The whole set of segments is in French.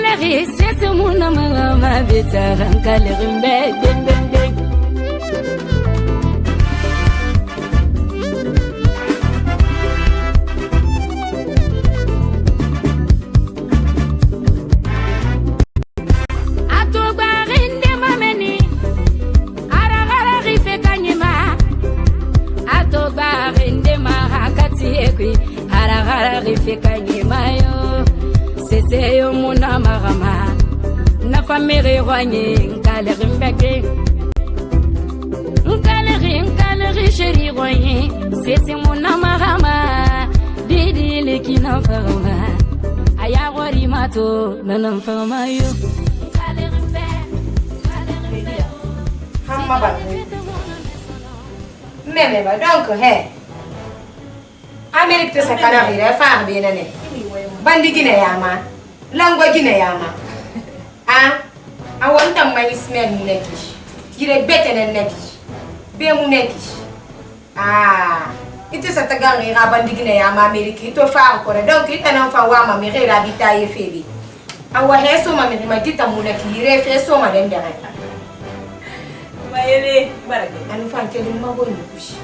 Nkalari sese muna mama bitara nkalari mbebe. Seyo muna magama na famere wanye nkalari mbeke nkalari sheri wanye sese muna magama didi lekina fama aya wari mato nanam fama yo nkalari mbe hamma ba meme ba donc he Amérique te sakana ire fa be nene bandi gine yama lango gine yama awanta mai smell muneki gire bete neki be muneki ite sa tagang ira bandi gine yama Amérique to fa ko donc ite na fa wa ma mi rera bitaye febi awa heso ma mi magita muneki ire feso ma den dere Mayele barake anu fa keli mago ni kushi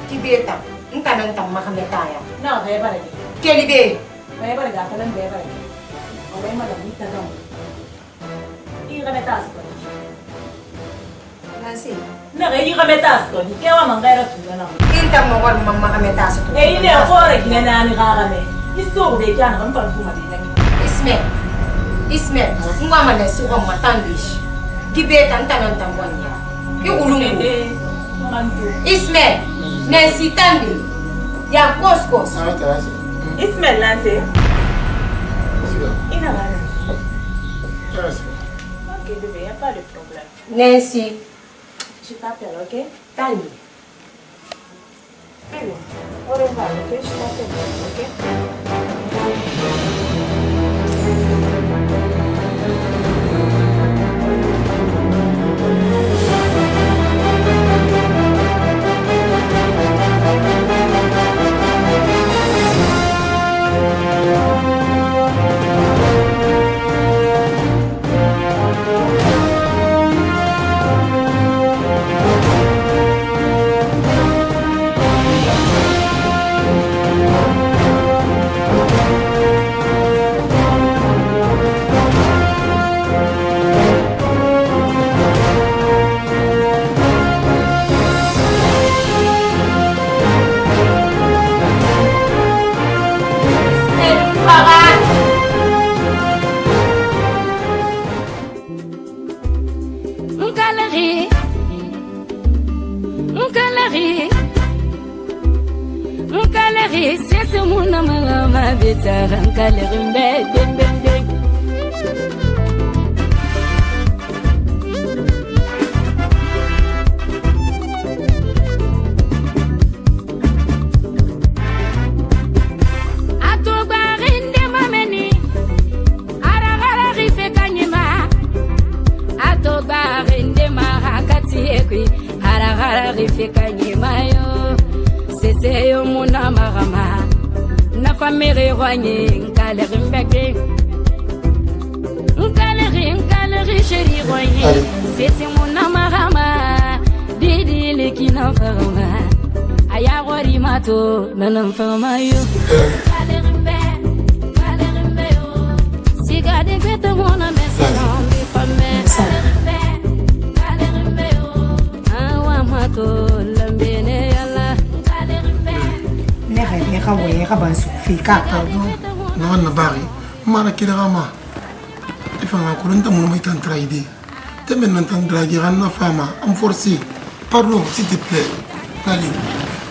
tibeta nkanan tam makameta ya na be barake keli be May barake akalan be barake May madam ita dong Ira metas ko Nancy Na ira metas ko di kewa manggaira tuna na Inta mo war mamma kameta sa to ile ako re kinana ni kakame Isto be kyan kan pan fuma di nang Isme ngwa mane su ko matandish gibe tantanan tambanya yulungu mantu Isme Nancy Tandi ya koskos Ismail Nancy Ina gana Ok bébé, y'a pas de problème Nancy Je t'appelle, ok? Tandi Allez, au revoir, ok? Je t'appelle, ok? Nkalari sese muna mama bitara nkalari mbebe. Atobarinde mameni aragara rife kanyema atobarinde mahakati ekwi aragara rife kanyema yo Seyo muna magama na famere wanye nkalari mbeke nkalari sheri wanye sese muna magama didi lekina fama aya wari mato nanam fama yo nkalari mbe yo siga de beta mona mesana bi fame nkalari mbe yo awa mato lambene ne ka waye ka ban su fi ka ta na na bari mara kila ma ifanga kulunta mo mai tan traide te men nan tan dragi ranna fama am forci pardon s'il te plaît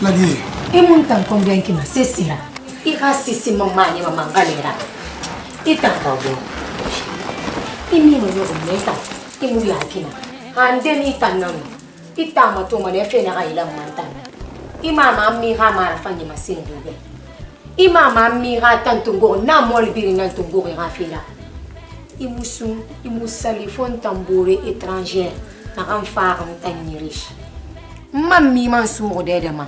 lali e mun tan combien ki ma sesira i ka sisi mama ni mama ngalera ita pardon i mi no yo meta i mu ya kina ande ni tan nan ita ma to mane fe na ila mantan Imama mira mara fanyi masindu be. Imama mira tantungo na mol biri na tungo rafila. Imusali fon tambore étranger na kan fara tanyirish. Mammi man sumo dede ma.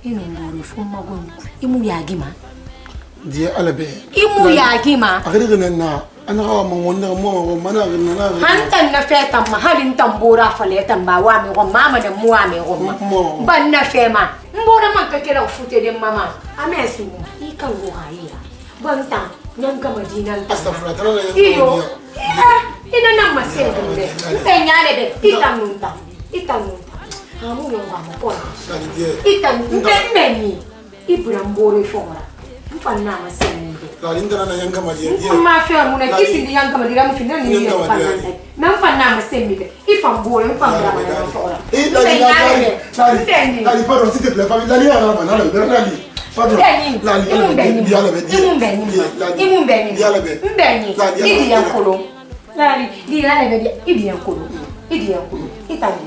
Inu mbore fon magon. Imu yagima. Die alabe. Imu yagima. Agri na أنا غام وانا غام أنا غنى أنت النفيت أما هل أنت مبورا فليت أما وامي غما ما نموامي غما بنفي ما مبورا ما كتير وفوتي دي ماما أمسي يكان وعيا بنتا نانك مدينة أستغفر الله إيو إنا نما سيدي نتنيالي بي إتانونتا إتانونتا أمو يوغاما بونا إتانونتا مني إبرام بوري فورا مفانا ما سيدي لا ليندنا أنا يانغ مدينة ما في أمونا كيسي دي يانغ مدينة مفينا نيجي فانا ما مفانا ما سيدي إفام بوري مفانا ما فورا نتنيالي بي لا pardon s'il te plaît famille Lali ana bana la Lali pardon Lali diala be imun beni idi yankolo Lali di la be idi yankolo itani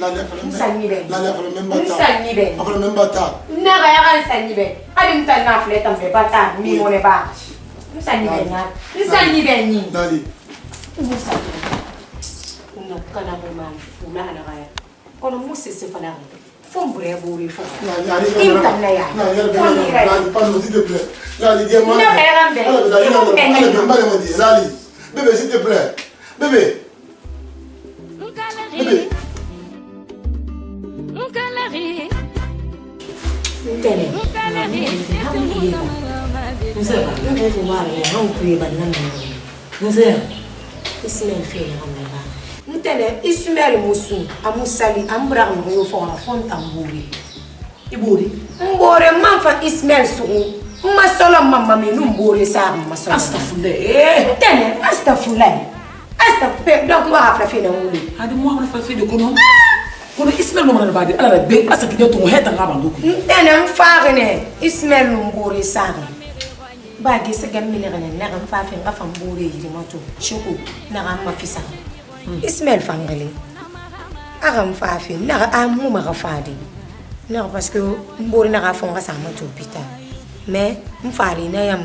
Lali afala Nsani be Lali afala memba ta Nsani be afala memba ta na ga ya nsani be adi mtana fleta mbe bata mi mone ba Nsani be nya Nsani be ni Lali Nsani no kana mo man fula na ga ya kono musese fala Fombre buri fa. Intana ya. Lali pardon s'il te plaît. Lali dis moi. Lali. Bébé s'il te plaît. Bébé. Bébé. Ntene Ismaël Moussou amusali ambra ngo fona fonta mburi iburi mbore manfa Ismaël sugu masolo mama me mbore sa masolo Astafurlah tene astafurlah donc wa afra fena nguli hadi mo amna fa de kono Ismaël mo mana badi ala be asa kido to heta ngaba nduku tene mfagne Ismaël mbore sa ba gese gammine ngane na ngam fa fe ngafa mbore yiri mato shoko na ngam mafisa Ismaël Fangale agam fafi na amu magafadi na parce que mbori na ga fonga sa moto hôpital mais mfari na yam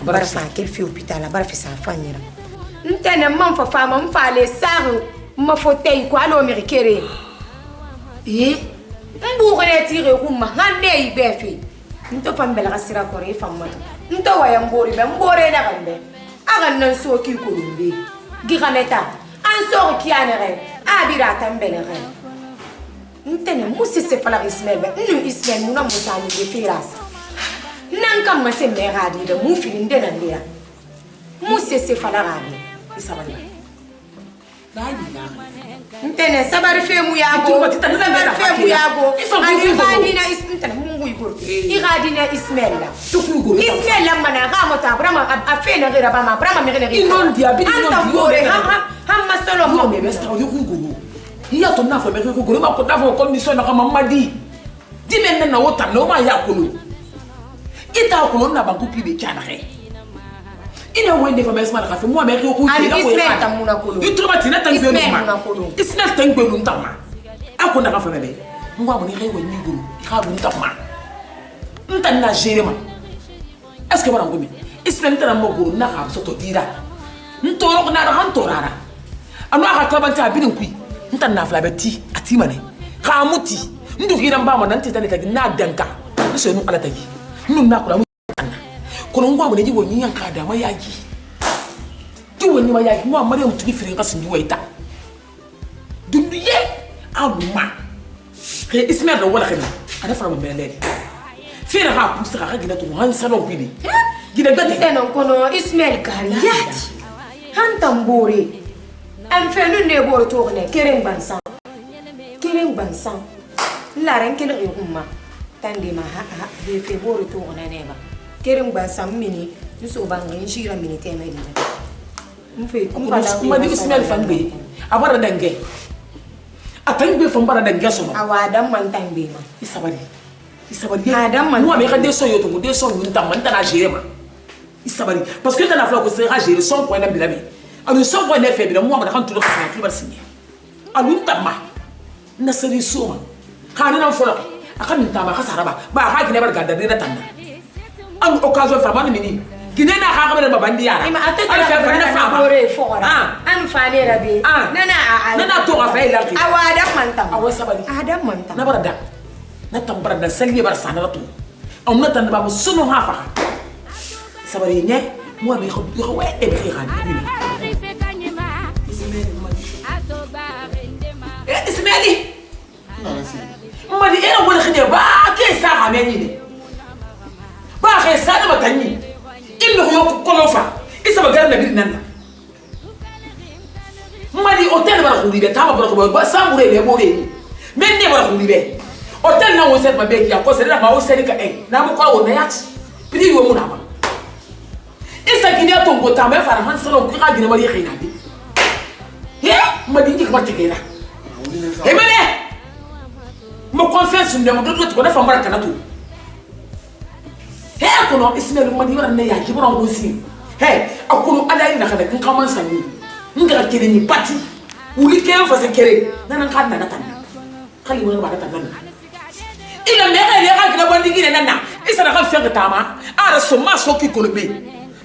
barfa quel fi hôpital barfa sa fanyira ntene man fa fama mfale saru ma fotei ko alo amerikere mbugre tire kuma hande ibefi nto fambela gasira kore fammato nto waya mbori be mbore na gambe agan nan soki ko lumbe gigameta Ansor qui a n'erre, abira tambelere. Ntene musi se fala Ismaël be, nu Ismaël muna mutani de firas. Nanka mase meradi de mu filinde na ndira. Musi se fala rabi, isabali. Ntene sabari fe mu yago, sabari fe mu yago. Ani radina Ismaël mungu igor. Iradina Ismaël la. Ismaël la mana ramota brama afena gira bama brama mirene gira. Inon dia bi inon dia. Hamma solo mo me besta o yugo go iya to na fa me ko go ma ko da fa condition na kama madi di men na wota no ma ya kulu ita kulu na banku ki be kana he ina wende fa mes ma ka fa mo me ko ku ani Ismaël tamuna kulu ituma tina tangbe no ma Ismaël tangbe no ntama ako na ka fa me ngwa mo ni re woni guru ka bu ntama ntan na jere ma est ce que bara ngomi Ismaël tana mo go na ka so to dira ntoro na ra han torara anu aka klabanta abinin kui ntan na flabeti atimane khamuti ndu hira mbama nan tete tagi na danka so nu ala tagi nun na kula mu kono ngwa mo ne jiwo nyi yanka da ma yaji jiwo nyi ma yaji mo amare mutu firi kasin jiwo ita dunduye aluma ke Ismaël do wala khina ada fara mo belele fira ha ku saka gina to han salon bidi gina gati non kono Ismaël kariyati han tambore am fenu ne bor tourne kereng bansan la ren kele umma tande ma ha be fe bor tourne ne ba kereng bansan mini yuso bangi shira mini temedi mfe kuma di Ismaël Fangbe abara dange atangbe fam bara dange so awadam man tangbe ma isabari adam man mo me ka de so yoto mo de so nta man ta na gérer ma isabari parce que ta na fla ko sera gérer son point na bilabi anu son point na fait bila mo ma kan tulo ka tulo barsinya anu tamma na seri soma kana na fola akan nta ma kasaraba ba ha gine bar gadda na tanna anu occasion fa man mini gine na ha ka ba bandi yara ima atata na fa bore fora anu fa ne rabi nana to ga fa ila ki awadam man tam awasabari adam man tam na barada na tambara da salye bar sanaratu amna tan ba musuno hafa sabari ne moi mais ouais et bien Ismaili madi ina wala khide ba ke sa ameni ne ba ke sa da matani illo yo ko lo fa isa ba garan da bin nan madi hotel bara khudi be tama bara khudi ba sambure be bore men ne bara khudi be hotel na wo set ba be ya ko se na ba wo se ka na mo ko wo na yat pidi wo mu na ba isa ginia to ngota me fara han solo ko ga gina mari khina bi he madi ndik ba tikena he mene mo confiance ndemo do ko na famara kana to he akono Ismail madi wara ne ya kibura ngosi he akono ala ina kana kan kaman sanni ngara kire ni pati wuli ke fa se kere nan kan na tan khali wona ba tan nan ila me ga le ga gina bandi gine nan na isa na kan fe tama ara so ma so ki kolbe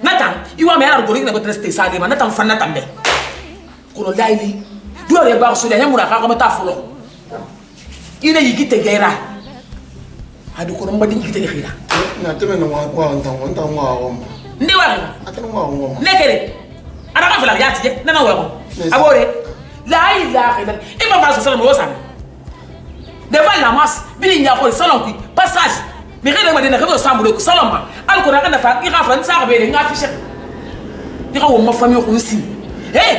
natan iwa me ara gori na ko treste sa de ma natan fanna tambe kono laili dole ba so da yamura ka mata fulo ina yigite gera hadu ko mbadi yigite gera na teme no wa ntan wa ndi wa atanu wa nekere ana ka fala yati je nana wa ko abore la ilaha illa ima ba sallallahu alaihi wasallam devant la masse bili nya ko salon ki passage mi rede madina ko sambulo ko salama al ko na fa ki ga fa nsa be nga fi chek ni ka wo ma famille ko si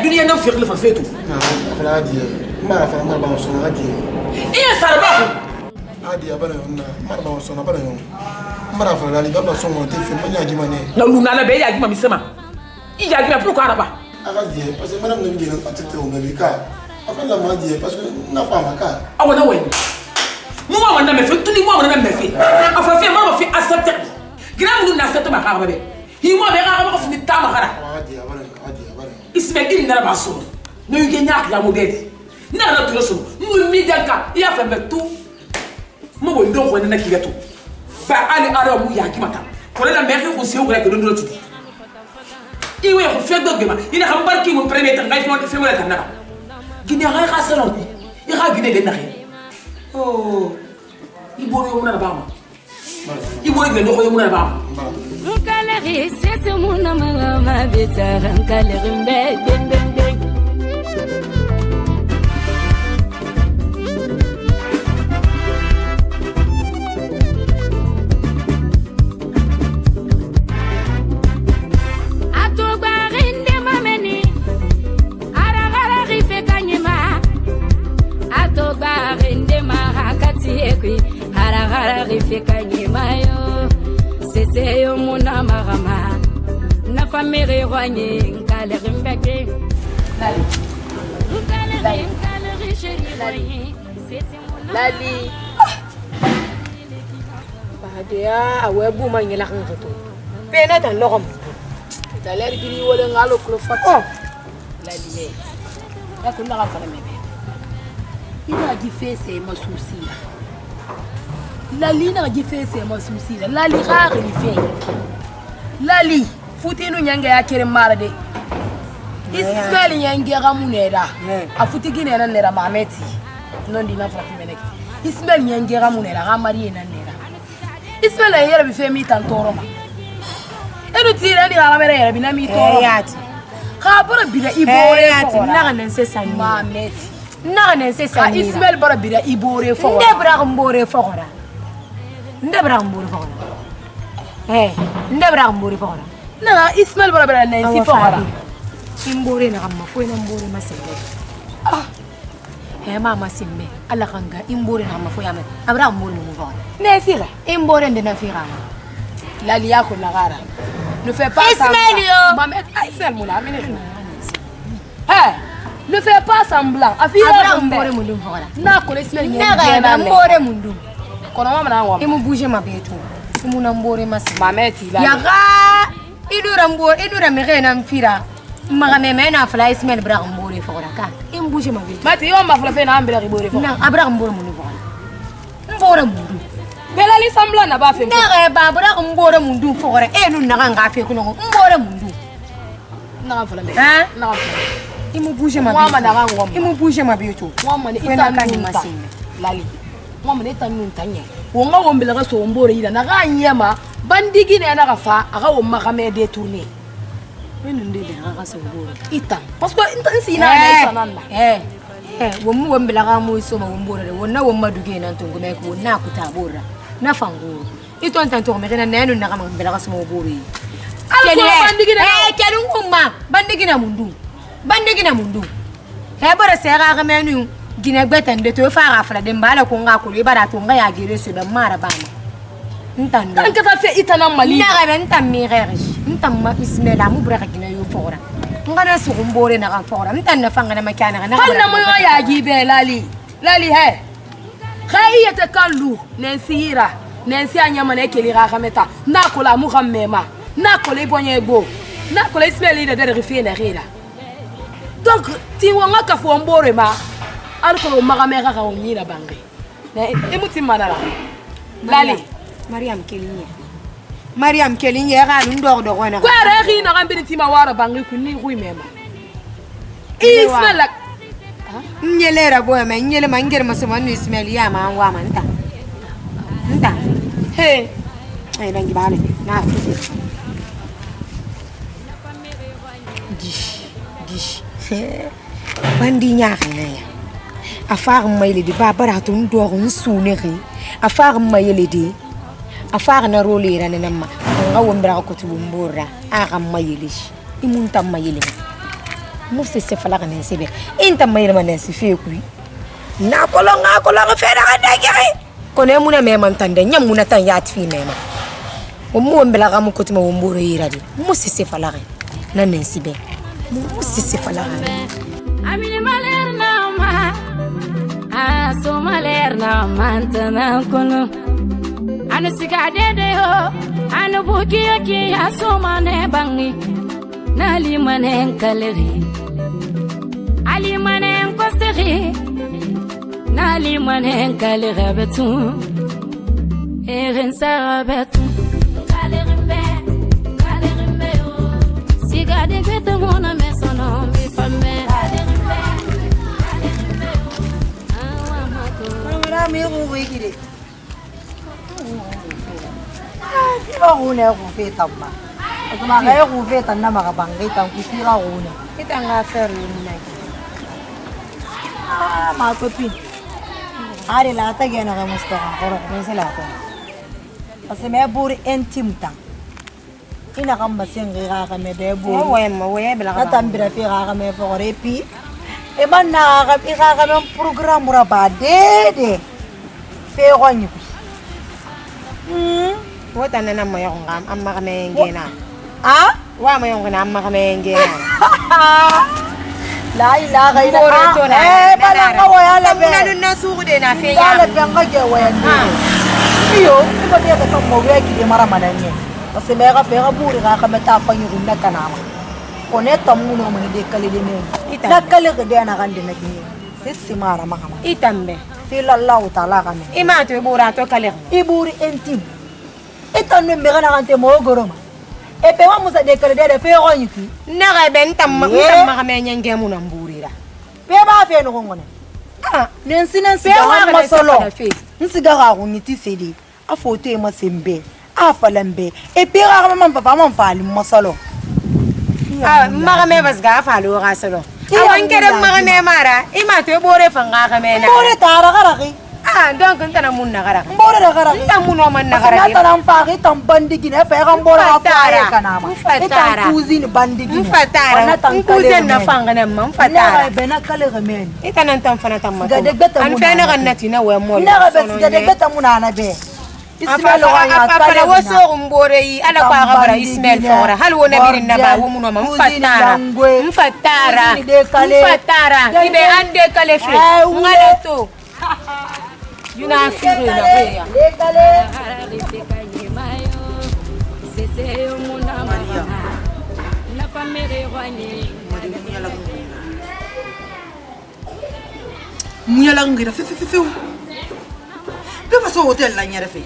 dunia na fiqh le fa fetu na fala di ma fa ma ba so na di iya sarba adi abana yonna ma ba so na bana yon mara fa lali ba so mo te fi manya ji mane na lu na be ya ji ma mi sema i ya ji ma pour ko araba aga di parce que madame ne ngi na atete o be ka afa la ma di parce que na fa ma ka awana we mu ma wanda me fe tuni mu ma na me fe afa fe ma fi accepter gram lu na accepter ma ka ba be hi mo be ka ba ko fi ta ma kara adi abana Ismail il n'a pas son no yu genya ya mo dedi na na to so mu mi janka ya fa be tu mo bo ndo ko na kigato ba ali ara mu ya kimata ko la me ko se ko ko ndo tuti iwe ko fe do gema ina xam barki mo premier tan ngay fi wala tan na gine hay ka salon i ga gine de na oh iboro yo mo na ba ma iboro gine do ko yo mo na ba ma Nkaleri sese muna mama betara nkaleri mbe dendende Atobarinde mameni aragara rife kanyema Atobarinde marakati ekwi aragara rife kanyema yo Sese yo muna marama na famille roanye nkale rimbeke nkale chéri roanye sese muna Lali badia awebu mangela ngoto pena tan logom daler giri wala ngalo klo fat Lali ya kunna ka fara mebe ina ji fese masusi Lali na ji fese masusi Lali khari ni fe Lali futinu nyanga ya kere marade Ismail nyange gamunera afuti gine na nera mameti nondi na frafi menek Ismail nyange gamunera ga mariye na nera Ismail yera bi fe mi tantoroma enu tira ni ga mere yera bi na mi toro yati ka bara bila ibore yati na ga nense sani mameti na ga nense sani Ismail bara bila ibore fo nde bra mbore fo gora ndabra mburi fora ndabra mburi fora na Ismail bara na si fora imbore na kamma fo na mbore masebe mama simme ala kanga imbore na kamma fo yame abra mburi mu fora ne sira imbore ndena fira Lali yako na gara ne fais pas Ismail yo maman Ismail mula amene ne fais pas semblant afira mbore mundu fora na ko Ismail na mbore mundu kono mama na ngoma imu bouger ma beto imu na mbore masi mameti la yaga idura mere na mfira maga meme na fla Ismail bra mbore fora ka imu bouger ma beto mati yo ma fla fe na ambira mbore fora na abra mbore mu fora mbore mundu bela li sambla na ba fe na ba bra mbore mundu fora enu na nga fe kuno mbore mundu na fla me na fla imu bouger ma beto mama na ngoma imu bouger ma beto mama ni itani masi Lali mama ne tanu ntanya wonga wombela ga so mbore ida na ga nyema bandigi ne na ga fa aga wo makame de tourner ndebe ga sa go ita parce que nsina na ita nana womu wombela ga mu so ma wombora wonna womma duge nan to ngome ko na ku tabora na fango ito antanto me kana nenu na kama mbela ga so mo bori kenu ngumma bandigina mundu bara se ga ga menu gina gbeta nde to fa ga fala de mbala ko nga ko le bara to nga ya gire so be mara bana ntando kan ka fe ita na mali na ga ben tam mi gere ntamma ismela mu braka gina yo fora ngana su gumbore na kan fora ntanna fanga na makana na kan na mo ya gibe lali he khayata kallu nensira nensi anyama na keli ga gameta na ko la mu gammema na ko le bonye gbo na ko le ismeli de rifi na rira donc ti wanga ka fo mbore ma al ko magamega ga onyira bangi na emuti manala lali Mariam Kelinye ga ndor do gona ko ara ri na gambini ti ma wara bangi kunni ruy mema ismela nyelera boya ma nyele mangere masoma no ismail ya ma wa ma nta he ay nangi bale na dish bandi nyaaka na ya afar mayle di babara to ndo gon suneri afar mayle di afar na role ra na ma nga wombra ko to bumbura aga mayle imunta mayle musse se fala kan sebe inta mayle man se fe ku na ko lo fe ra da gere ko ne muna me man tande nyam muna tan ya tfi me ma o mu wombra ga mu ko to bumbura ira di musse se fala na ne sebe musse se fala amine malerna ma so malerna mantana kono anu sigade de ho anu bukiyo ki aso mane bangi nali mane kaleri ali mane kosteri nali mane kaleri betu erin sarabetu kaleri be sigade betu mona mesono mi femme mi ruwigire ila gune go feta ba kuma ga go feta na maga bangai tan ku tira gune kita nga fer yuna ma ko pi are la ta gena ga mustafa foro ko sala ko ase me buri intim tan ina ga masen ga ga me de buri we bela ga tambira fi ga me foro pi e man na ga me program ra ba de fe gonyu wota na mo yung amma kame ngena wa mo yung amma kame ngena la ilaha illallah bala ka waya la be na na suku de na fe ya la be ngaje waya iyo ko dia ka mo we ki de mara mananye ase me ga fe ga buri ga ka meta fa nyu na kanama ko ne tamu no mo de kale de me na kale ga de na gande na ki sisi mara makama itambe fila Allah taala kame ima to bura to kale iburi entim etanu me gana kante mo goroma e pe wa musa de kale de fe gonyu ki na ga ben tamma kame nyenge mu na mburira pe ba fe no ngone nensi ga masolo nsiga ga go niti fedi a foto e masembe a falambe e pe ga ma papa ma fali masolo magame bas ga falo ga solo awan kere magame mara ima to bore fanga kame na bore tara garaki donc ntana mun na gara bore da garaki nta mun o man na gara na tan faagi tan bandigi ne fa ga bore ha fa kana ma fatara kuzini bandigi fatara kuzen na fanga na man fatara na be na kale gamen itanan tan fana tan ma an fa na ganati na we mo na be gade beta mun na be Ismail apapala waso umbore yi ala kwa gabara Ismail fora hal wona birin na ba wo muno ma mfatara ibe ande kale fe ngale to yuna firu na boya lekale sese muna maria na famere wani muyala ngira fe be faso hotel la nyare fe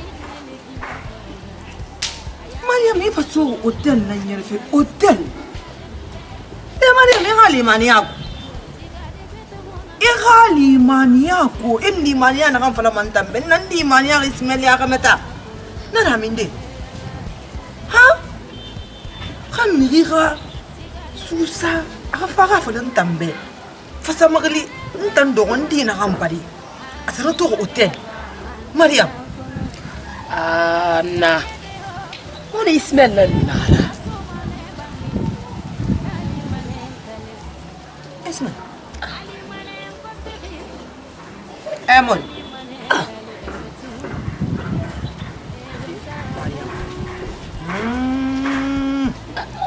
Maria mi faso hotel la nyare fe hotel e Maria mi hali maniako Igali maniako inni mania na kan fala mantambe nandi mania Ismail ya kameta na raminde ha kan mi ga susa afaga fa dan tambe fa samagali ntan dogon dina gambari asara to hotel Mariam Anna wani Ismail nan nara Ismail Emon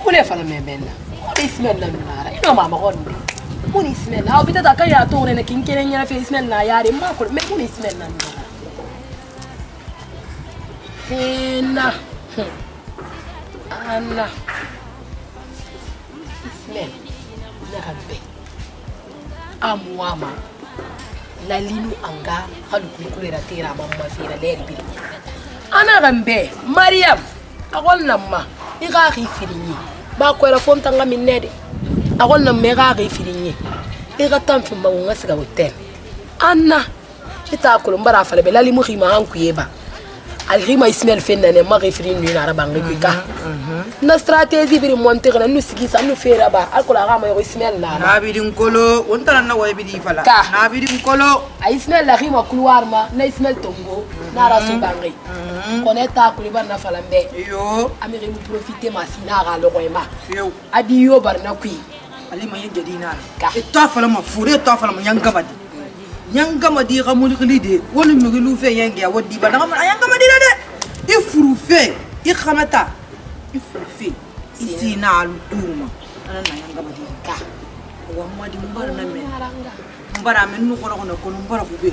kule fala memena wani Ismail nan nara ino mama gonde muni Ismail na obita da kaya to ne kinkene nya fe Ismail na yare ma ko me muni Ismail nan nara Anna Ismail nakabe amwama lalinu anga halu kulera tera mamma fira lerbi ana gambe Mariam akol namma iga khifirinyi ba ko la fom tanga minede akol namme ga khifirinyi iga tamfi mawunga siga hotel Anna ita ko mbara fale be lalimu khima hankuyeba alrima Ismail fenna ne ma khifirin ni na rabanga kwika na stratégie biri monter na nu sigi sa nu fera ba alkola ga ma yo Ismail na bidin kolo wonta na way bidi fala na bidin kolo a Ismail la khima couloir ma na Ismail tongo na rasu bangi koneta kuliba na falambe yo amiri mu profiter ma sina ga lo koyma feu adi yo barna kui ali ma yenge dina e to fala ma fure to fala ma nyanga madi ga muli khilide wala mi lu fe yenge wadi ba na yanga madi de e furu fe e khamata e furu fe isina lu duma ana na yanga madi ka wa madi mbara na me mbara men nu kono ko mbara fu be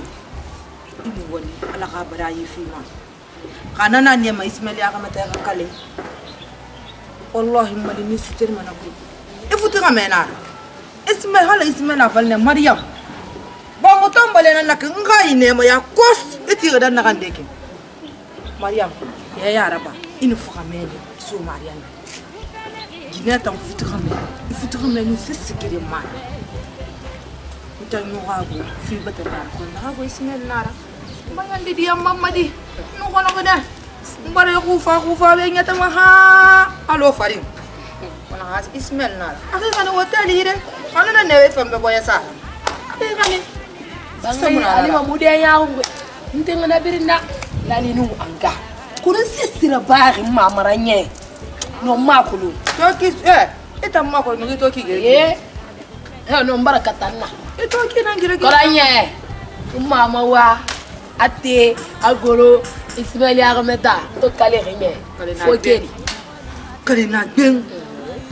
imu woni ala ka bara yi fi ma kana na ne ma Ismail ya khamata ga kale wallahi mali ni sitir mana ko e futu ga mena Ismail hala Ismail afal ne Mariam bongo tombale na nak ngai ne ma ya kos eti ga na kandeke Mariam ya yara ba inu fuka mede so Mariam jinata futu ga me ni sisikire ma utanyo hago fi batana ko na hago Ismail nara manyandi dia mamadi no kono gada mbare kufa be nyata ma ha alo farim wana has Ismail nara akhi kana hotel hire kana na newe fambe boya sa akhi kana ali mamude ya ngwe ntenga na birinda lali nu anga kuna sisira bari mamaranye no makulu toki eta makulu ngi toki ge no mbarakatana toki na ngira koranye mama wa ate agoro Ismail ya gameta to kale renye fokeri kale na ben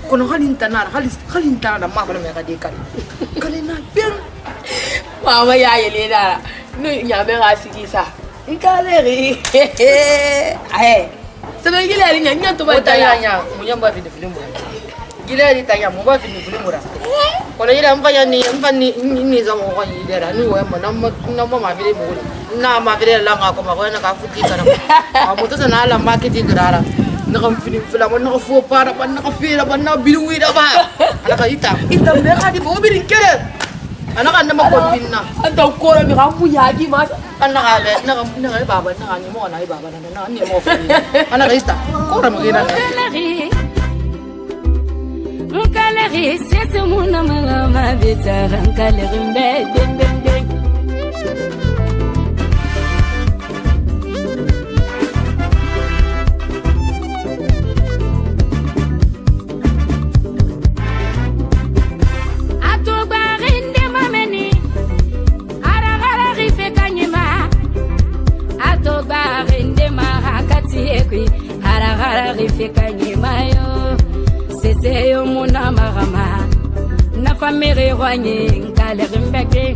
kono halin tanar halin tanar makulu me gadi kale na ben mama ya yelena no nyame ga sikisa ikalere ahe sabe gilari nya to ba tanya munyamba vide filimu gilari tanya mumba vide filimu ra kono ila mfanya ni za mo kwa idera ni we mo na mo ma vide mo na ma vide la nga ko ma ko na ka futi kana amuto sana ala marketing rara na kam filimu na ko fu para pa na ka fira pa na biluwi da ba ala ka ita me ka di mo birin kere ana kan na makompina anda ko ra mi kamu yaji mas ana ka be na baba na ni mo na baba na ni mo fini ana ka ita ko ra mo gina Nkaleri sese muna mama betara nkaleri mbebe Rifika nyimayo sese yo muna magama na famire wanye nkaleri mbeke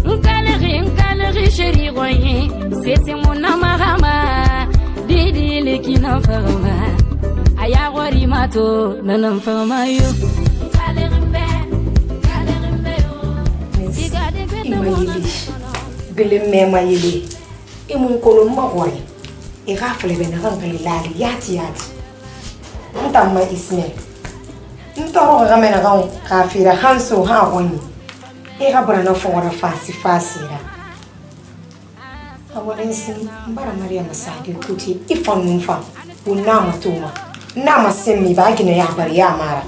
nkaleri sheri wanye sese muna magama didi lekina fama aya gori mato nanam fama yo nkaleri mbe imayili bele mema yili imun kolo magwari e rafle bena rankali lali yati ntamma Ismail ntoro ga mena ga kafira hanso ha woni e ga bana fora fasira awolensi mbara Maria Masadi kuti ifan munfa unama tuma na masemmi ba gine ya bari ya mara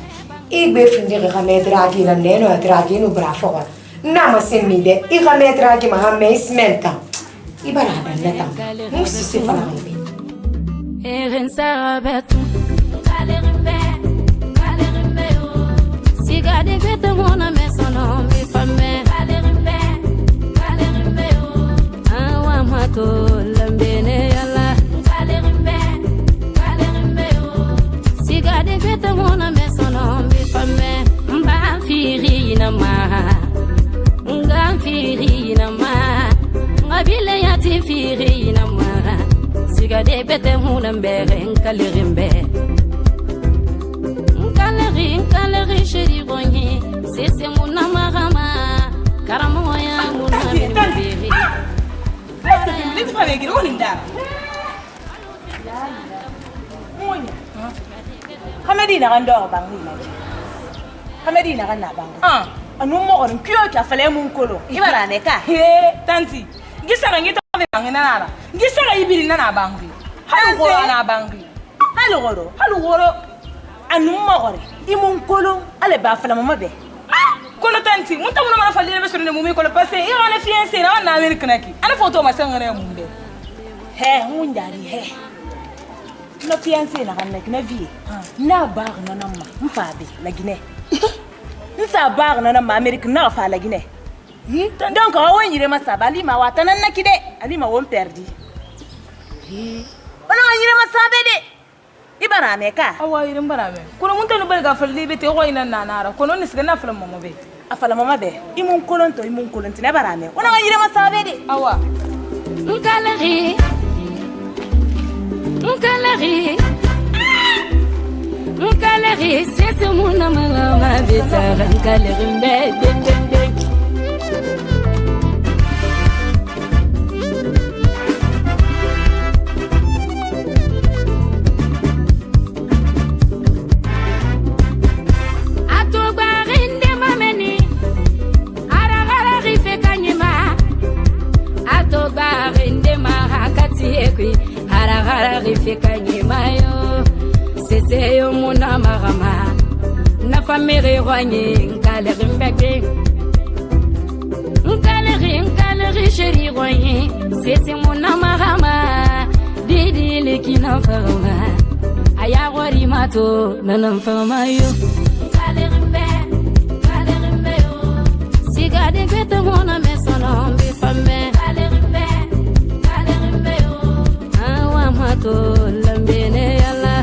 igbe finde ga me dragi la neno dragi no brafo na masemmi de I ga me dragi ma ha me ismelta ibara da neta musi se fala mbi Erin Sarabetu Kalerimbe Siga de gete mona me sono mi fame Kalerimbe Awa mato lambene yala Kalerimbe Siga de gete mona me sono mi fame Mba firi na ma Nga firi na ma Ngabile yati firi na ma Siga de bete muna mbere nkalerimbe Nkaleri sheri bonyi Sese muna marama Karamo ya muna mbere Liti fa be giro ninda Monya Hamedina gando bangi na Hamedina ganna bangi anu mo on kyo ka fale mun kolo ibara ne ka he tanti gisara ngito be bangi na nara gisara ibiri na bangi halu goro na bangi halu goro anu mo gore imun kolo ale ba fala mama be kolo tanti mun tamu na fale be sunu mumi kolo passe i wana fiancé na na amerika naki ana photo ma sangare mun be he mun dari he na fiancé na kan na vie na ba na namma mfabe la Guinée nsa bar na ma America na fa la Guinée donc on yire ma sabali ma watana na kide ali ma won perdi ona yire ma sabe de ibara me ka awa yire mbara me kono mun tanu barga fa libe te ko ina nanara kono ni siga na fa mama be afala mama be imun kolonto ne bara me ona yire ma sabe de awa Nkaleri sese muna mama betara nkaleri mbede Atobarinde mameni aragara rife kanyema Atobarinde mahakati ekwi aragara rife kanyema yo Sese yo muna marama na famere wanye nkaleri sheri wanye sese muna marama didi lekina farma aya wari mato nanam farma yo kalerimbe yo siga de gete mona mesono bi fame kalerimbe yo awa mato lambene yala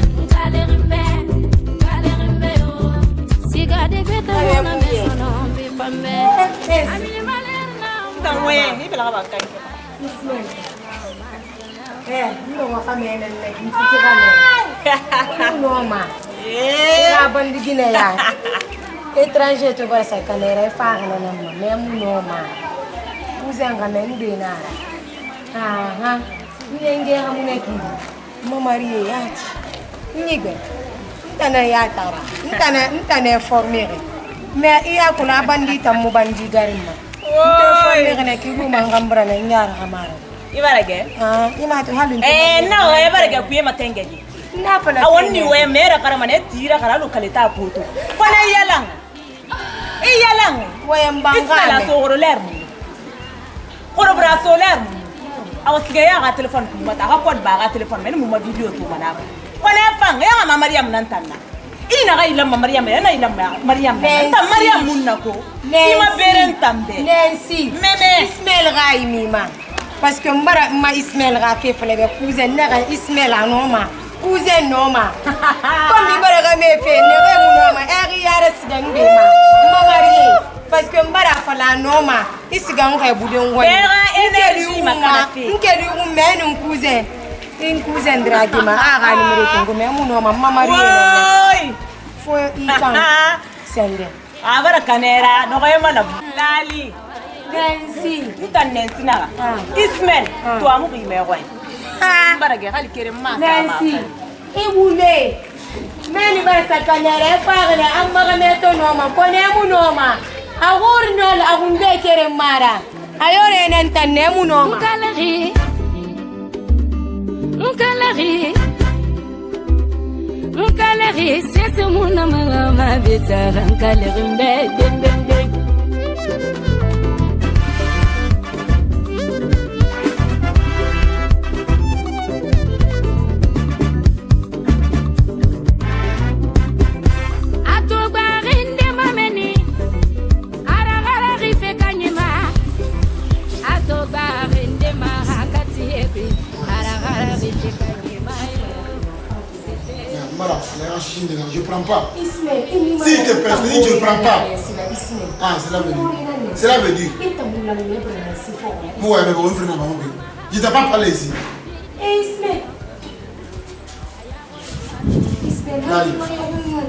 no famene le no ma ya bandi Guinée ya étranger to ba sa kanera fa na ma même no ma uzanga mende na nenge hamune ki mamari ya nyigbe ntana ya tara ntana informer mais iya kuna bandi tamu bandi garima informer ne ki guma ngambra na nyara kamara ibarage ima to halu no ibarage kuye matengeji na pala awonni we mera karama ne tira karalu kaleta poto kona iyalang wayambanga isla so goro lermu goro bra so lermu awasiga ya ga telefon ku mata ga kod ba ga telefon men mu ma video to mana kona fang ya mama Mariam nan tanna ina ga ilam Mariam na ilam Mariam ta Mariam munna ko ima beren tambe Nancy meme Ismail Raimi ma parce que mbara ma Ismail ga fe fele be cousin na ga Ismail anoma cousin noma comme mi bara ga me fe ne ga mu noma eri yara sigan be ma mamari parce que mbara fala noma isigan ga budin woni bera energy makana fe nkeli u menu cousin in cousin dragima aga numero ko me mu noma mamari fo ikan sende abara kanera no ga mala lali Nancy Nancy na Ismail to amu bi me goy barage hal kere ma Nancy ibule meni ba sakanere fagre amma ga meto noma kone mu noma agur nol agunde kere mara ayore nan tanne mu noma Mkaleri sese muna mama betara mkaleri mbebe Je prends pas. S'il te plaît, je ne prends pas. Ah, c'est la venue. C'est la venue. Moi, je ne t'ai pas parlé ici. Lali,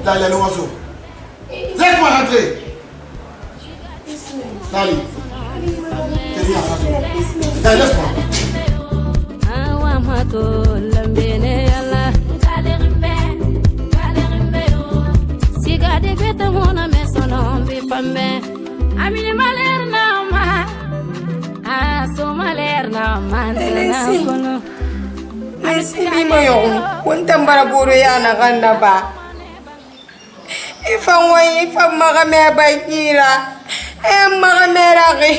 allez, oiseau. Laisse-moi rentrer. Lali. Laisse-moi. Sigade beta mona mesono be fambe amini maler na ma so maler na man na kono Messi mayo wontambara boro yana ganda ba ifa magame baikira magamera ge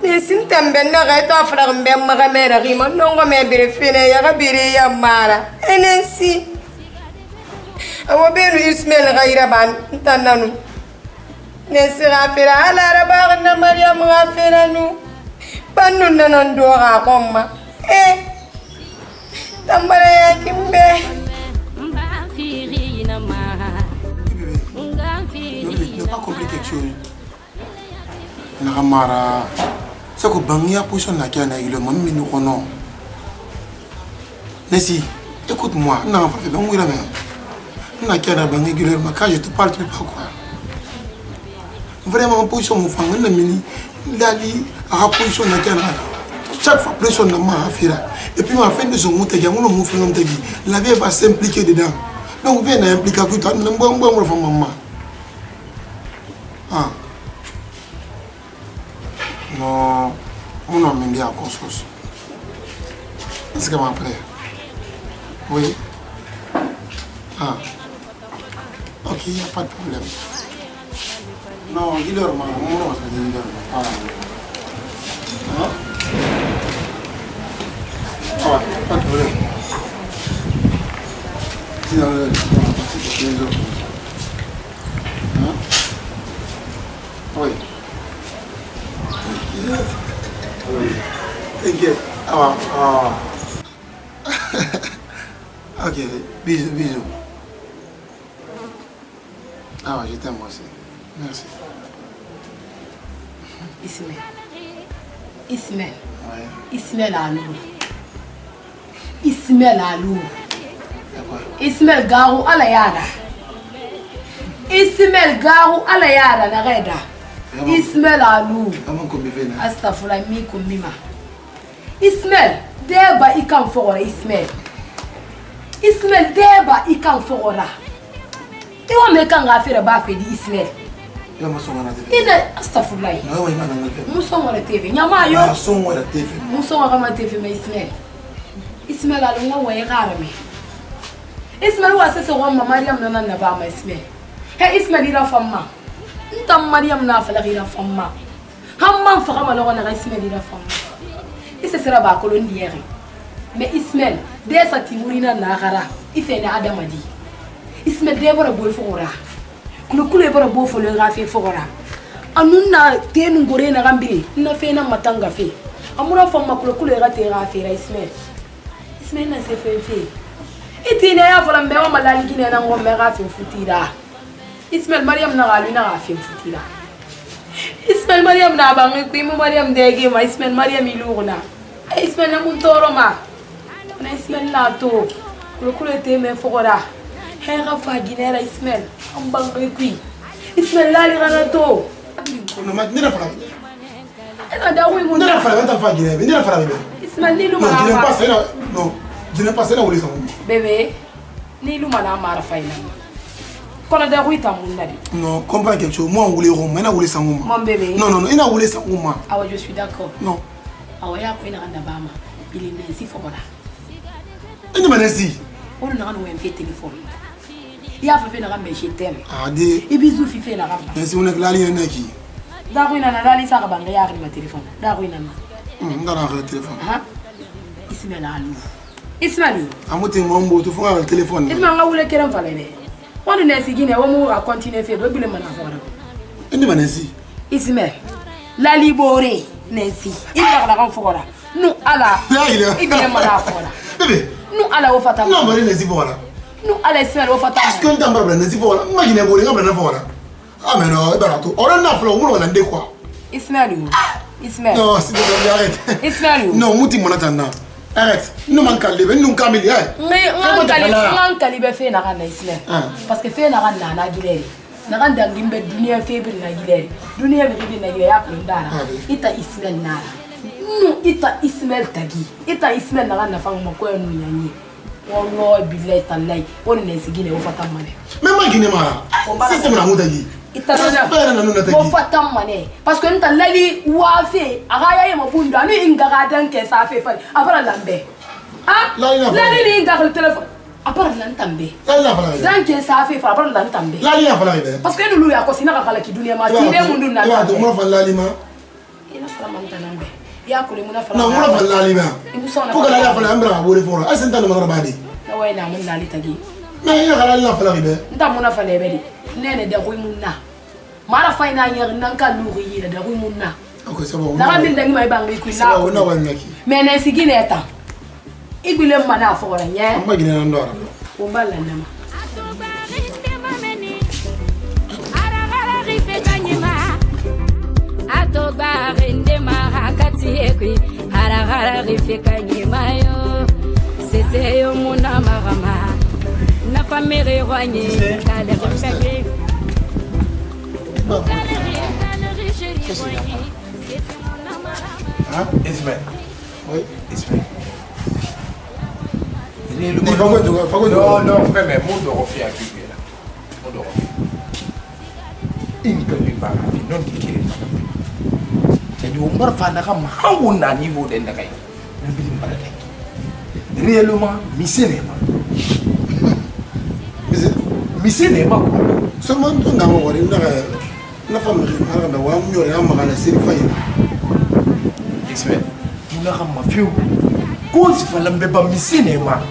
Nesin tambe na ga to afra mbe magamera ge mo nongo me bire fine ya ga bire ya mara enensi awo benu Ismail gaira ban tananu nesi gafira ala raba na Maryam gafira nu panu nanon do ga komma tambara ya kimbe mba firi na ma nga firi ne pas compris quelque chose Nagamara c'est que bangia position na kiana ile mami minu kono Nessi écoute-moi non fa ben ngira ben na kiana bangi régulièrement quand je te parle tu peux pas quoi vraiment position mon fang na mini dali a position na kiana chaque fois pression na ma afira et puis ma fin de son monte qui ngolo mo fingam tagi la vie va s'impliquer dedans donc viens na impliquer que toi na mbon fa maman ah non, mon nom est bien à Consos. Est-ce que m'appelle? Oui. Ah. Ok, il n'y a pas de problème. Non, il dort, mon nom, c'est il dort. Ah. Hein? Ah, pas de problème. Si dans le hein? Oui. T'inquiète. Ok, bisous. Ah ouais, je t'aime aussi. Merci. Ismail. Ouais. Ismail Alou. Ismail Alou. D'accord. Ismail Garou Alayara. Ismail Garou Alayara Nareda. Ismail Alou. Astafula mi kumima. Ismail, deba ikan fora Ismail. Ismail deba ikan fora. Iwa me kan afira ba fe di Ismail. Ya masonga na TV. Ida astafula. Na wa imana na TV. Musonga na TV. Nyama yo. Musonga na TV. Musonga kama TV me Ismail. Ismail Alou nga wa yarame. Ismail wa sese wa Maryam na na ba ma Ismail. He Ismail ira famma. Ntam Maryam na fala ira famma. Hamman fa kama lo na Ismail ira famma. Ise sera ba kolon diere. Mais Ismail de sa timurina na gara. Ife na adamadi. Ismail de bara boy fora. Kulu bara bo fo le rafi fora. Anuna tenu gore na gambiri. Na fe na matanga fe. Amura famma kulu ra te rafi ra Ismail. Ismail na se fe. Itine ya fola mbewa malali kine na ngombe rafi futira. Ismail Maryam na galu na rafi futira. Ismail Maryam na bangi kuimu Maryam dege ma Ismail Maryam ilugna. Ismail na muntoro ma. Na Ismail na to. Kulu te me fogora. Hera fa ginera Ismail. Ambangi kui. Ismail la li gana to. No ma nira fara. Ena da wi mun. Nira fara ta fa ginera. Nira fara be. Ismail ni lu ma. Non, je n'ai pas ça. Non, je n'ai pas ça ou les gens. Bébé. Ni lu ma na mara faina. Kono da wi tamun nadi. Non, comprends quelque chose. Moi on voulait rond, maintenant on voulait sanguma. Mon bébé. Non, il a voulu sanguma. Ah ouais, je suis d'accord. Non. Ah ouais, après il a bama. Il est né si fort là. Indi manesi. On n'a pas un téléphone. Il y a fait un je t'aime. Ah, des. Et bisous, fait la rame. Merci, on est là, il y en a qui. Darwin a la ça va regarder mon téléphone. Darwin a. On a le téléphone. Ah. Ismaël a lu. Ismaël. Amote mambo, tu fais le téléphone. Ismaël a voulu qu'elle fallait. On est ici, on va continuer à faire de bien maintenant. Indi manesi. Ismaël. La libérée, Nancy. Il va la renforcer. Nous, Allah. Il vient maintenant. Bébé. Nous, Allah, au fatal. Non, mais Nancy, voilà. Nous, Allah, Ismaël, au fatal. Est-ce qu'on t'a parlé de Nancy, voilà? Imaginez, vous voulez un voilà. Ah, mais non, on a un flot, on a un quoi. Ismaël. Ismaël. Non, s'il te plaît, arrête. Ismaël. Non, Mouti, mon attendant. Arrête. Nous manquons calé, nous camille. Mais on calibé fait na rana Ismaël. Parce que fait na rana na gilere. Na randa ngimbe dunia febre na gilere. Dunia be na gilere ya kundana. Ita Ismaël na. Non, ita Ismaël tagi. Ita Ismaël na rana fanga ko no nyanyi. Wallah billahi tallahi. On ne sigine o fata mane. Même moi Guinée mara. Si c'est mon mutagi. Ita na. O fata mane. Parce que nta lali wafe agaya ye mabunda ni ingara dan ke sa fe fa. Abara lambe. Ah? Lali ni ingara le téléphone. Abara lantambe. Lali fala. Dan ke sa fe fa abara lantambe. Lali fala be. Parce que nous ya ko sina kala ki dunia ma tire mundu na. Ya to mo fa lali ma. Ina fala mantanambe. Ya ko le muna fala. Non, mo fa lali ma. Pour que lali fala ambra bo le fora. Asenta no mara badi. Na way na mun lali tagi. Mais ya kala lali fala be. Nta muna fala be di. Nene de ko munna. Mara fa ina yer nan ka lu yi de ko munna. OK, c'est bon. Na min dangi mai bangi ku na. On a wa meki. Mais na sigine eta. Ibile mana fora nya. Amma Guinée nan dora. O balla nama. Atobarende marakati ekwi harahara rifika nyima yo sese yo muna marama na famille roanye kale rifeke Hein? Ismaël. Oui. Ismaël. Non, mais mon de refait à qui là. Mon de refait. Il ne peut pas non qui est. C'est du umbar fanaka mahawuna niveau de ndakai. Réellement, missénéma. Missénéma. Seulement on a voir na femme na wa mu yore amma kana siri fayi. Ismaël, nous avons ma fille. Cause falambe ba missénéma.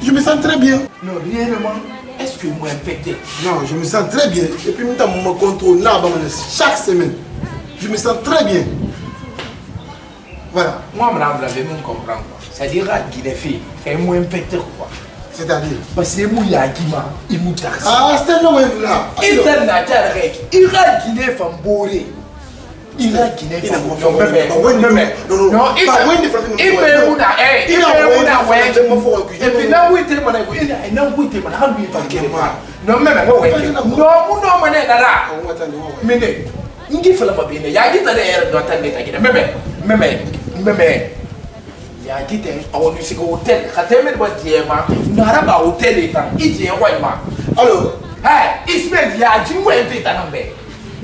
Je me sens très bien. Non, réellement, est-ce que moi infecté? Non, je me sens très bien. Et puis, je me contrôle chaque semaine. Je me sens très bien. Voilà. Moi, je ne même comprendre. C'est-à-dire qu'il est fait. Et moi, infecté quoi? C'est-à-dire? Parce que moi, il y a qui m'a. Il m'a taxé. Ah, c'est un homme là. Il est un nature. Il a Guinée Famboré. Il a Guinée Famboré. Non, il a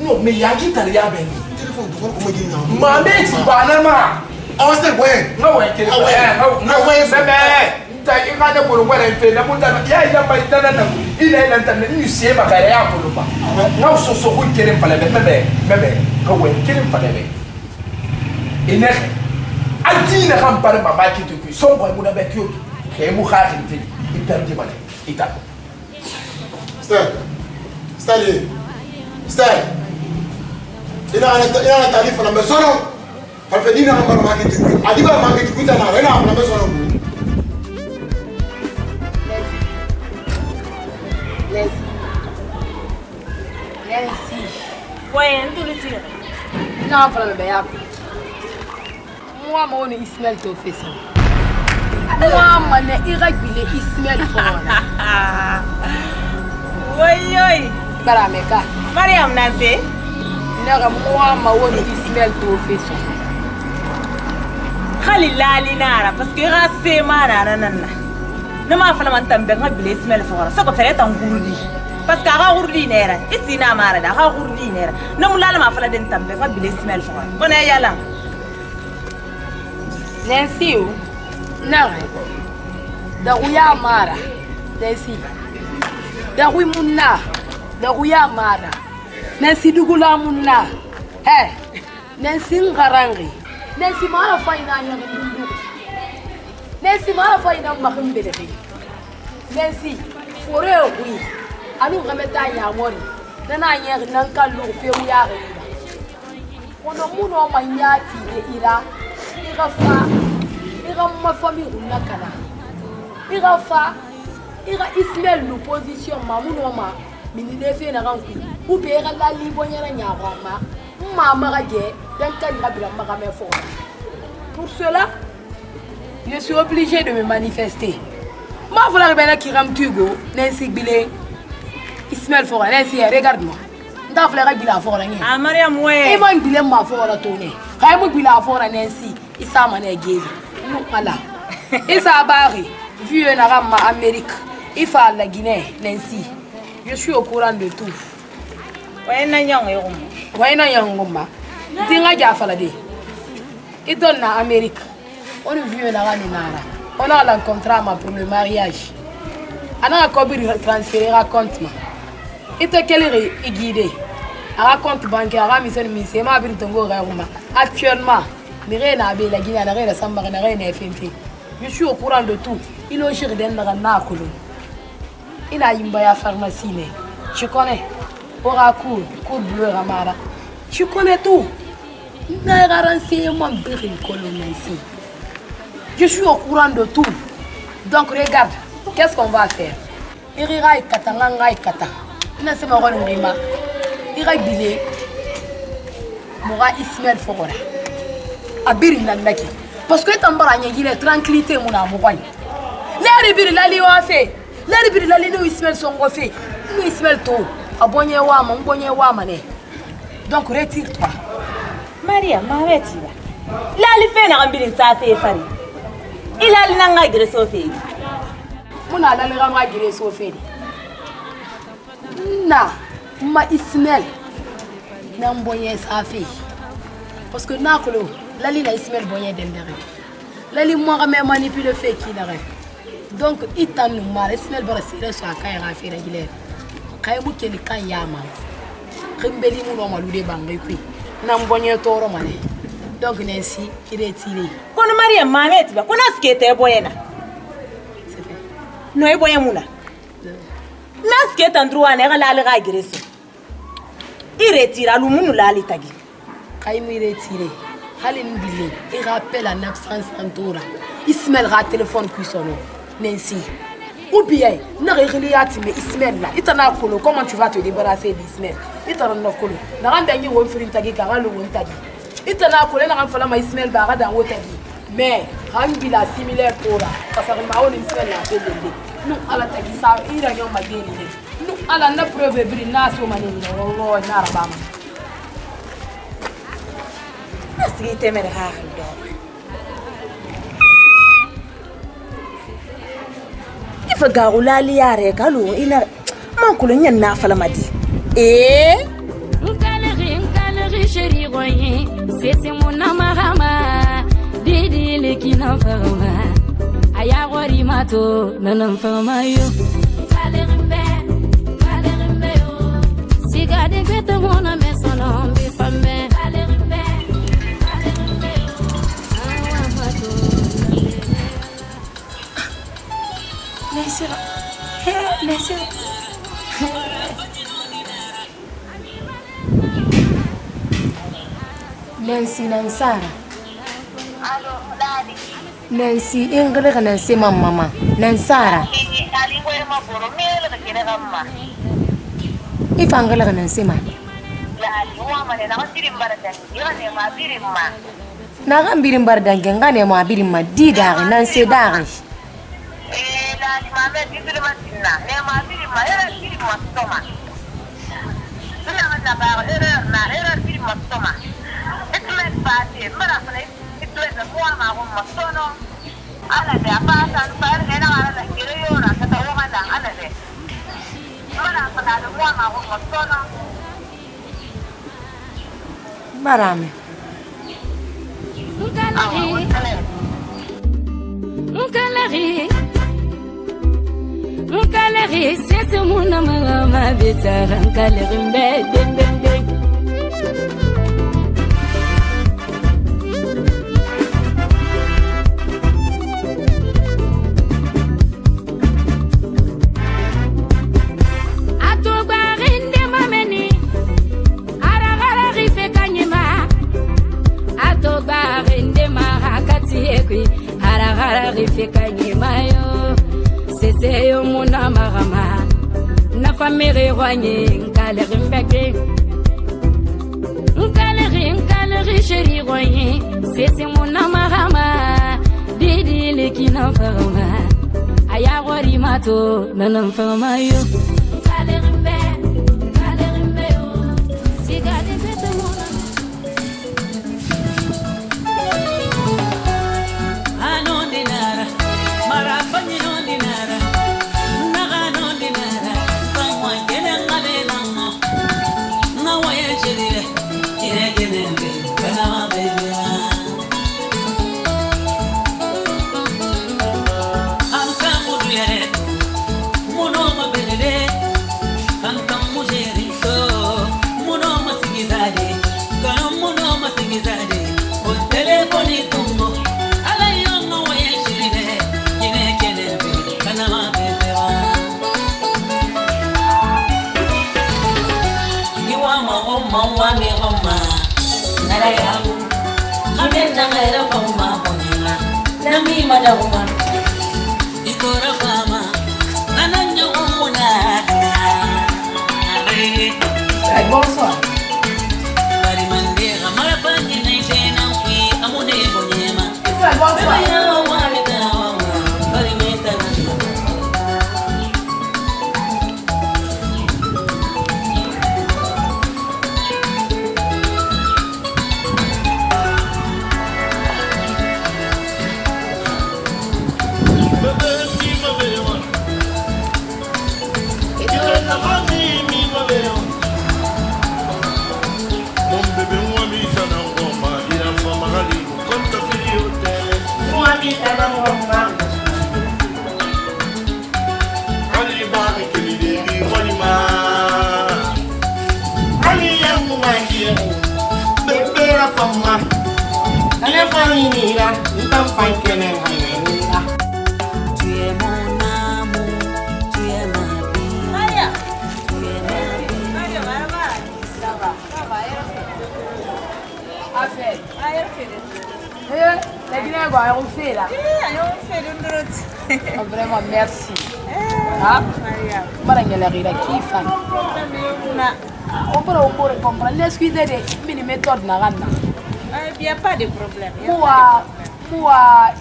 non, mais il y a qui t'a rien ben. Maman, tu vas normalement. On se voit. Non, ouais, non, t'as eu un pour le voir un peu. Il y a pas il est l'entendre. Il sait ma carrière pour le pas. Non, ce sont vous qui n'aiment pas les bébés. Quand vous qui n'aiment pas les bébés. Et n'est a dit ne rend pas maman qui te cuit. Son boy, mon avec eux. Et mon frère, il perd du mal. Il t'a. Stay. Il a un tarif à la maison. Il fait dire à la market. A dit à la market, il a la maison. Non, frère, ben, moi, mon Ismaël te fait ça. Moi, mon irrégulier Ismaël Oui. Barameka. Mariam Nancy. Nera moi, mon Ismaël te fait ça. Khalilali nara parce que rasse mana nanana. Nama fala man tambe ngabile Ismaël fora. Sako fere tan gurudi. Parce que aga gurudi nera. Isina mara da aga gurudi nera. Namu lala ma fala den tambe ngabile Ismaël fora. Bona yala. Nancy, nara. da uya mara Nancy da wi munna da uya mara Nancy dugula munna Nancy ngarangi Nancy mara faina ya ndu Nancy mara faina makimbele Nancy fore wi anu ngameta ya mori nana nya nan kallu fe uya ga ono muno manyati de ira ira ma famille unna kana ira Ismaël l'opposition mamuno ma minine fe na ranku ou be ira la libonyera nya roma mama gaje dan kan rabila magame fo. Pour cela je suis obligé de me manifester. Ma voilà ben qui ram tugo Nancy Bilé Ismaël fo Nancy regarde-moi nda fla rabila fo ranya ah Mariam ouais e man Bilé ma fo la tourner kay mo bila fo Nancy isa mané gezi non ala isa bari vu un arabe en Amérique il faut la Guinée Nancy je suis au courant de tout ouais na yangoma dinga jafala de et donne en Amérique on vu un arabe nara on a rencontré pour le mariage ana a cobi transférer compte ma et quelle guidé raconte bancaire à mission ma bir tongo garuma actuellement Mirena be la Guinée na rien samba na rien FMT je suis au courant de tout il a géré den na kolo il a yimba ya pharmacie ne je connais Oracour cour bleu ramara je connais tout na renseignement birin kolo ici je suis au courant de tout donc regarde qu'est-ce qu'on va faire irira ikatanga ikata ina sema ngone ngima ira Bilé mora Ismaël Fogora abiri nandaki parce que tambara nyegile tranquillité muna mokwani lari biri lali wa fe lari biri lali no Ismaël songo fe no Ismaël to abonye wa mané donc retire-toi Maria maweti lali fe na ambiri sa fe fari ilali nanga gire so fe muna lali nga gire so fe na ma Ismaël na mbonye sa fe parce que nakolo Lali na Ismaël Boyen dendere. Lali moi me manipule fait qui l'arrête. Donc itan nous mal Ismaël Borasira so akaya ra fait régulier. Kay mu keli kan yama. Rimbeli mu no malude bangay kui. Na mbonye toro mané. Donc Nancy il est tiré. Kono Maria Mamet ba kona skete boyena. C'est fait. No e boyen muna. Na skete andruwa ne gala ga gireso. Il retire alumunu lali tagi. Kay mu retiré. Halim Bilé, il rappelle en absence en toura. Ismaël a téléphone qui sonne. Nancy. Ou bien, n'a rien mais Ismaël là. Il t'en a colo. Comment tu vas te débarrasser d'Ismaël? Il t'en a colo. N'a rien d'agir ou faire une tagi car le one tagi. Il t'en a colo. N'a rien fait la Ismaël barra dans votre tagi. Mais, Halim Bilé a similaire pour là. Parce que ma Ismaël a fait des. Nous à la tagi ça, il a rien magné. Nous à la preuve brille n'a so mané. Oh, n'a pas. Asite mer ha do ifa garulali yare kalu ina man kulun yan na falamadi Nkaleri chéri royen c'est mon amarama didi le kina farma aya gori mato nanam farma yo kalerembe yo sigade gete mona mesono be fambe Laissez. Nancy Nansara. Nancy ingre Nancy mama. Nansara. Ifangala Nancy ma. Na birim bardange ngane ma birim ma di dare Nancy dare. Barame. Nkaleri Nkaleri sese muna mama betara nkaleri mbede. Atobarinde mameni aragara rife kanyema. Atobarinde marakati ekwi aragara rife kanyema yo. Sese yo muna marama na famille roanye nkaleri mbeke. Nkaleri chéri roanye sese muna marama didi lekina farama aya wari mato nanam farama yo. Nkaleri mbe yo sigade sese muna anondinara marafanye nondinara naga nondinara bangwa kene ngabenamo ngawaye chirire iregenende kana bebya anka muduyere muno mabelele anka mujeri so muno masigizade kana muno masigizade o telefoni tumbo Mawami homa nara yamu khamen nangera homa honina nami madahuma ikora fama nananyo umuna Bonsoir. bari mande amara panyi naitena uki amune bonyema Bonsoir. bari meta La Guinée a fait là. Vraiment merci. Ah, Marangela Rira qui fan. On peut comprendre. L'excuser des méthodes na rana. Il n'y a pas de problème. Moi,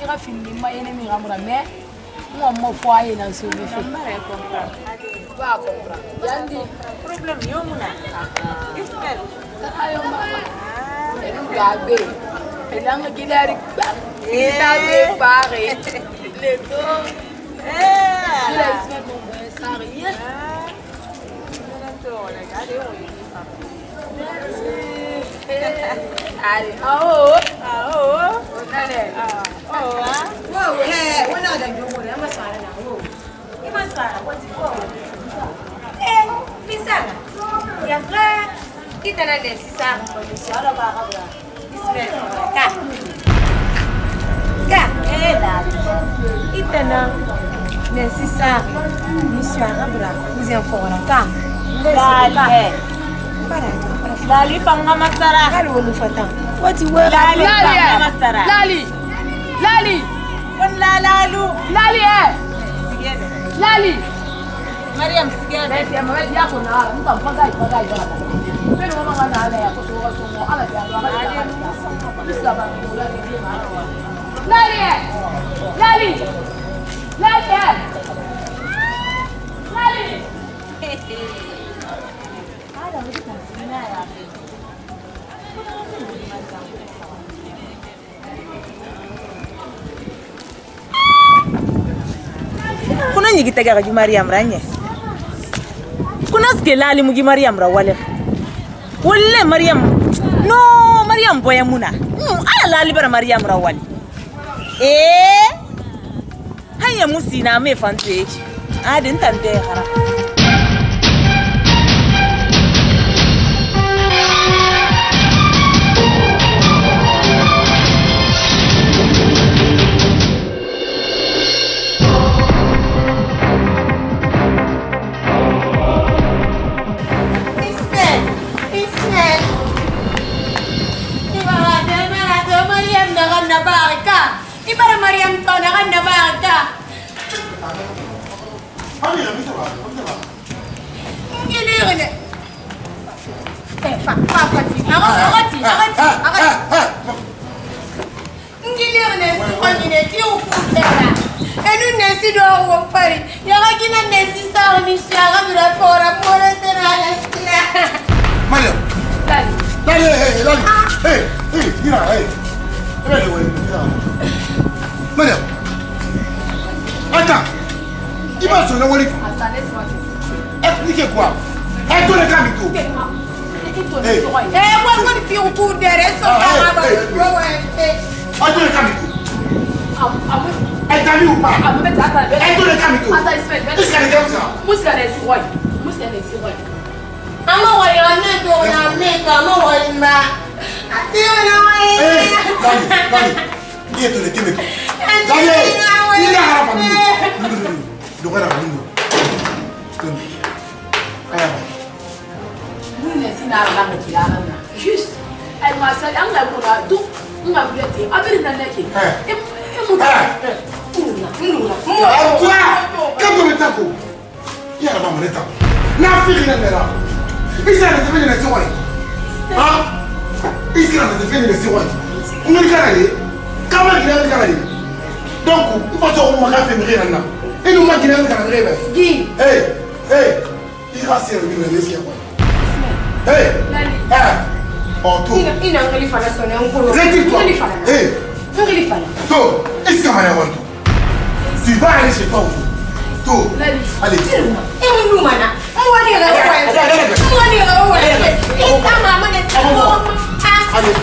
il a fini ma ennemi ramura mais moi mon foyer dans ce fait. Va comprendre. Yandi Problème yomuna. Ismaël. ayo mama. Nous gabe. Et là on gilari. Il a préparé les dos. Il a fait mon ça rien. Allez, oh, oh, allez, oh, oh, hey, we're not going to go. I'm sorry now. You must start. What's it called? Eh, Lisa. Ya frère, qui t'en a laissé ça? Voilà, bah, Ga, eh là, qui t'en a laissé ça? Monsieur Arabra, vous êtes fort là, Lali. Lali panga masara. Kali wolu fata. Wati we Lali panga masara. Lali. Lali. Wan lalalu. Lali eh. Sigene. Lali. Mariam sigene. Besi ya mwe ya kuna mtu mpanga ipanga ipanga. Pele mama wana ala ya kutoka somo ala ya ala ya. Bisa ba kula ni mara. Lali eh. Lali. Lali eh. Lali. Ada mtu kasina ya. Kuna nyigitega ga Mariam ranye. Kuna ske Lali mugi Mariam ra wale. Walle Mariam. No, Mariam boya muna. Ala Lali bara Mariam ra wale. Hanya musi na me fante yake. adin tante hara Ibara Mariam tahu nak anda baca. Ini kan? Apa sih? Agak. Ini kan? Semua ini tiu putera. Enu nasi doa wapari. Yang lagi nasi sahur ni siapa berapa orang teraya. Mariam. Lali. Mira, Mariam. Attends. Il va se le voir. Expliquez quoi? Et toi le camico. Moi je suis au bout de ça. Attends le camico. Elle t'a vu ou pas? Et toi le camico. Qu'est-ce qu'elle est comme ça? Ama waliona tu na meka, ama walima. Ationa wewe. Lali. Dia tu le camico. Lali. Il a la famille. Le roi la famille. Juste, elle m'a dit, on a tout, on a vu, on a vu dans l'équipe. Toi, quand on est à coup, il y a la maman d'état. La fille qui est là. Il s'est fait une leçon. Il s'est fait une leçon. On est allé. Comment il est allé? Donc, il faut que on m'a fait rire là. Et nous m'a dit là dans le rêve. Guy. Il va se réunir les esclaves. Oh, tout. Il n'a pas fallu sonner un coup. Retire-toi. Tout. Est-ce que tu vas aller chez toi aujourd'hui? Tout. Allez. Et nous, mana. Allez.